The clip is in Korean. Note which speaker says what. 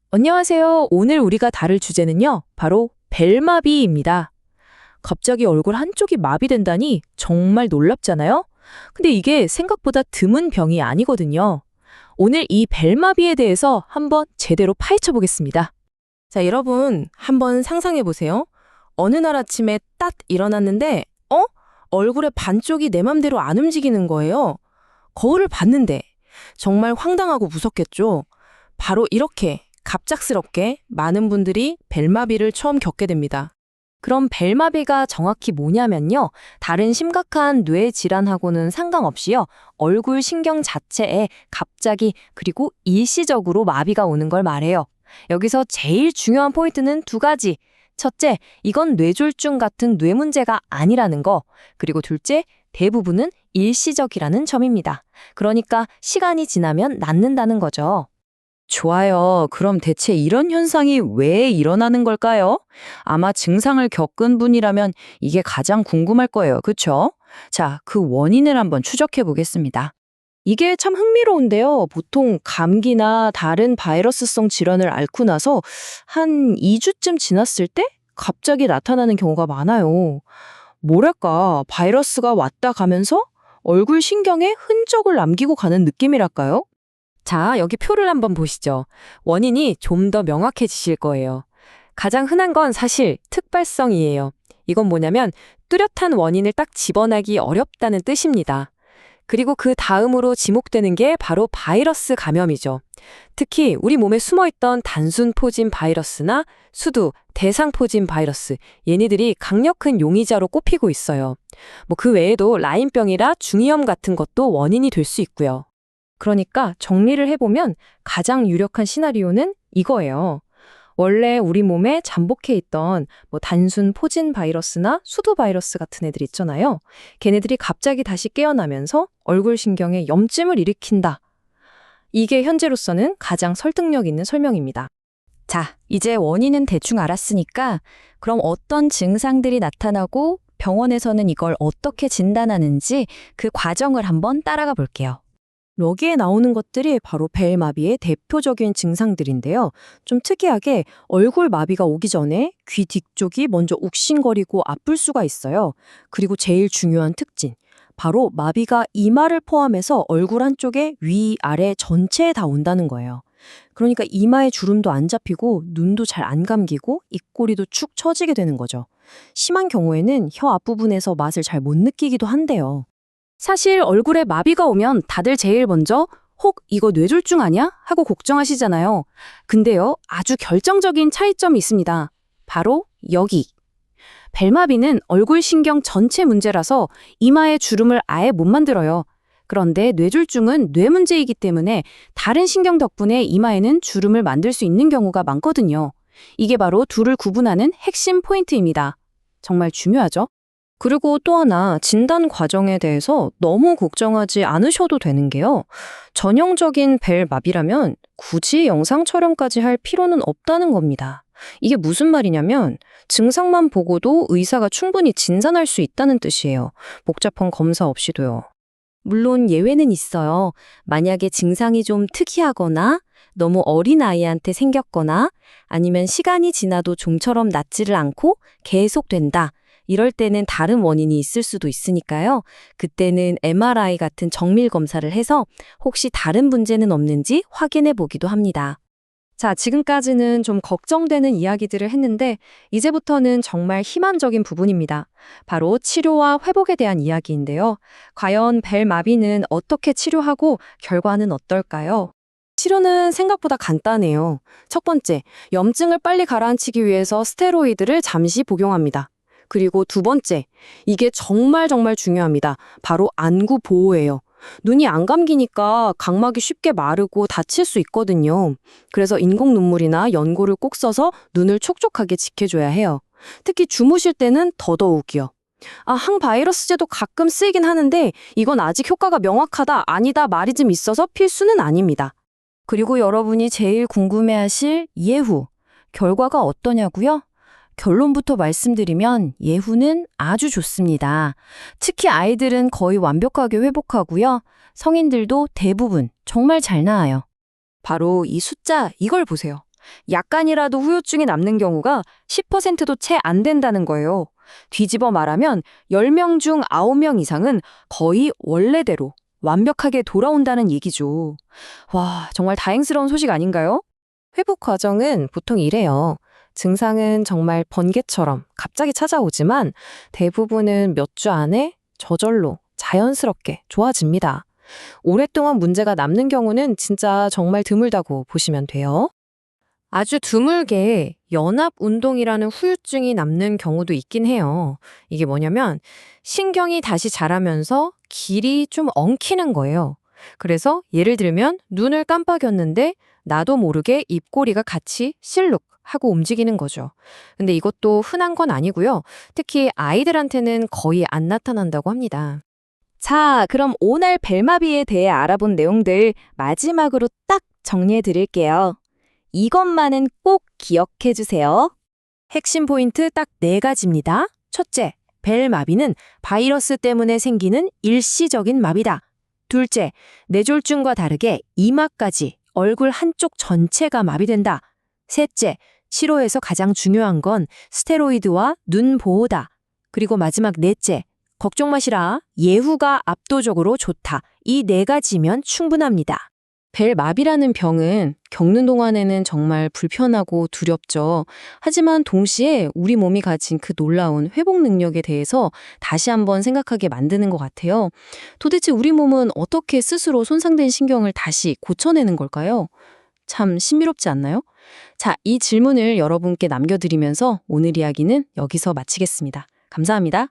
Speaker 1: 안녕하세요. 오늘 우리가 다룰 주제는요, 바로 벨마비입니다. 갑자기 얼굴 한쪽이 마비된다니 정말 놀랍잖아요? 근데 이게 생각보다 드문 병이 아니거든요. 오늘 이 벨마비에 대해서 한번 제대로 파헤쳐 보겠습니다.
Speaker 2: 자, 여러분, 한번 상상해 보세요. 어느 날 아침에 딱 일어났는데, 얼굴의 반쪽이 내 맘대로 안 움직이는 거예요. 거울을 봤는데, 정말 황당하고 무섭겠죠? 바로 이렇게 갑작스럽게 많은 분들이 벨마비를 처음 겪게 됩니다.
Speaker 1: 그럼 벨마비가 정확히 뭐냐면요, 다른 심각한 뇌 질환하고는 상관없이요, 얼굴 신경 자체에 갑자기 그리고 일시적으로 마비가 오는 걸 말해요. 여기서 제일 중요한 포인트는 두 가지. 첫째, 이건 뇌졸중 같은 뇌 문제가 아니라는 거. 그리고 둘째, 대부분은 일시적이라는 점입니다. 그러니까 시간이 지나면 낫는다는 거죠.
Speaker 3: 좋아요. 그럼 대체 이런 현상이 왜 일어나는 걸까요? 아마 증상을 겪은 분이라면 이게 가장 궁금할 거예요. 그쵸? 자, 그 원인을 한번 추적해 보겠습니다.
Speaker 2: 이게 참 흥미로운데요. 보통 감기나 다른 바이러스성 질환을 앓고 나서 한 2주쯤 지났을 때 갑자기 나타나는 경우가 많아요. 뭐랄까, 바이러스가 왔다 가면서 얼굴 신경에 흔적을 남기고 가는 느낌이랄까요?
Speaker 1: 자, 여기 표를 한번 보시죠. 원인이 좀 더 명확해지실 거예요. 가장 흔한 건 사실 특발성이에요. 이건 뭐냐면 뚜렷한 원인을 딱 집어내기 어렵다는 뜻입니다. 그리고 그 다음으로 지목되는 게 바로 바이러스 감염이죠. 특히 우리 몸에 숨어있던 단순 포진 바이러스나 수두, 대상 포진 바이러스, 얘네들이 강력한 용의자로 꼽히고 있어요. 그 외에도 라인병이라 중이염 같은 것도 원인이 될 수 있고요.
Speaker 2: 그러니까 정리를 해보면 가장 유력한 시나리오는 이거예요. 원래 우리 몸에 잠복해 있던 단순 포진 바이러스나 수두 바이러스 같은 애들 있잖아요. 걔네들이 갑자기 다시 깨어나면서 얼굴 신경에 염증을 일으킨다. 이게 현재로서는 가장 설득력 있는 설명입니다.
Speaker 3: 자, 이제 원인은 대충 알았으니까 그럼 어떤 증상들이 나타나고 병원에서는 이걸 어떻게 진단하는지 그 과정을 한번 따라가 볼게요.
Speaker 2: 여기에 나오는 것들이 바로 벨마비의 대표적인 증상들인데요. 좀 특이하게 얼굴 마비가 오기 전에 귀 뒤쪽이 먼저 욱신거리고 아플 수가 있어요. 그리고 제일 중요한 특징, 바로 마비가 이마를 포함해서 얼굴 한쪽에 위, 아래 전체에 다 온다는 거예요. 그러니까 이마에 주름도 안 잡히고 눈도 잘 안 감기고 입꼬리도 축 처지게 되는 거죠. 심한 경우에는 혀 앞부분에서 맛을 잘 못 느끼기도 한대요.
Speaker 4: 사실 얼굴에 마비가 오면 다들 제일 먼저 혹 이거 뇌졸중 아니야? 하고 걱정하시잖아요. 근데요, 아주 결정적인 차이점이 있습니다. 바로 여기. 벨마비는 얼굴 신경 전체 문제라서 이마에 주름을 아예 못 만들어요. 그런데 뇌졸중은 뇌 문제이기 때문에 다른 신경 덕분에 이마에는 주름을 만들 수 있는 경우가 많거든요. 이게 바로 둘을 구분하는 핵심 포인트입니다. 정말 중요하죠?
Speaker 2: 그리고 또 하나 진단 과정에 대해서 너무 걱정하지 않으셔도 되는 게요. 전형적인 벨마비라면 굳이 영상 촬영까지 할 필요는 없다는 겁니다. 이게 무슨 말이냐면 증상만 보고도 의사가 충분히 진단할 수 있다는 뜻이에요. 복잡한 검사 없이도요.
Speaker 3: 물론 예외는 있어요. 만약에 증상이 좀 특이하거나 너무 어린 아이한테 생겼거나 아니면 시간이 지나도 좀처럼 낫지를 않고 계속된다. 이럴 때는 다른 원인이 있을 수도 있으니까요. 그때는 MRI 같은 정밀 검사를 해서 혹시 다른 문제는 없는지 확인해 보기도 합니다.
Speaker 2: 자, 지금까지는 좀 걱정되는 이야기들을 했는데 이제부터는 정말 희망적인 부분입니다. 바로 치료와 회복에 대한 이야기인데요. 과연 벨마비는 어떻게 치료하고 결과는 어떨까요? 치료는 생각보다 간단해요. 첫 번째, 염증을 빨리 가라앉히기 위해서 스테로이드를 잠시 복용합니다. 그리고 두 번째, 이게 정말 중요합니다. 바로 안구 보호예요. 눈이 안 감기니까 각막이 쉽게 마르고 다칠 수 있거든요. 그래서 인공 눈물이나 연고를 꼭 써서 눈을 촉촉하게 지켜줘야 해요. 특히 주무실 때는 더더욱이요. 항바이러스제도 가끔 쓰이긴 하는데 이건 아직 효과가 명확하다, 아니다 말이 좀 있어서 필수는 아닙니다.
Speaker 3: 그리고 여러분이 제일 궁금해하실 예후, 결과가 어떠냐고요? 결론부터 말씀드리면 예후는 아주 좋습니다. 특히 아이들은 거의 완벽하게 회복하고요. 성인들도 대부분 정말 잘 나아요.
Speaker 2: 바로 이 숫자, 이걸 보세요.
Speaker 4: 약간이라도 후유증이 남는 경우가 10%도 채 안 된다는 거예요. 뒤집어 말하면 10명 중 9명 이상은 거의 원래대로 완벽하게 돌아온다는 얘기죠. 와, 정말 다행스러운 소식 아닌가요?
Speaker 1: 회복 과정은 보통 이래요. 증상은 정말 번개처럼 갑자기 찾아오지만 대부분은 몇 주 안에 저절로 자연스럽게 좋아집니다. 오랫동안 문제가 남는 경우는 진짜 정말 드물다고 보시면 돼요. 아주 드물게 연합 운동이라는 후유증이 남는 경우도 있긴 해요. 이게 뭐냐면 신경이 다시 자라면서 길이 좀 엉키는 거예요. 그래서 예를 들면 눈을 깜빡였는데 나도 모르게 입꼬리가 같이 실룩 하고 움직이는 거죠. 근데 이것도 흔한 건 아니고요. 특히 아이들한테는 거의 안 나타난다고 합니다.
Speaker 3: 자, 그럼 오늘 벨마비에 대해 알아본 내용들 마지막으로 딱 정리해 드릴게요. 이것만은 꼭 기억해 주세요.
Speaker 1: 핵심 포인트 딱 4가지입니다. 첫째, 벨마비는 바이러스 때문에 생기는 일시적인 마비다. 둘째, 뇌졸중과 다르게 이마까지 얼굴 한쪽 전체가 마비된다. 셋째, 치료에서 가장 중요한 건 스테로이드와 눈 보호다. 그리고 마지막 넷째, 걱정 마시라. 예후가 압도적으로 좋다. 이 4가지면 충분합니다. 벨마비라는 병은 겪는 동안에는 정말 불편하고 두렵죠. 하지만 동시에 우리 몸이 가진 그 놀라운 회복 능력에 대해서 다시 한번 생각하게 만드는 것 같아요. 도대체 우리 몸은 어떻게 스스로 손상된 신경을 다시 고쳐내는 걸까요? 참 신비롭지 않나요? 자, 이 질문을 여러분께 남겨드리면서 오늘 이야기는 여기서 마치겠습니다. 감사합니다.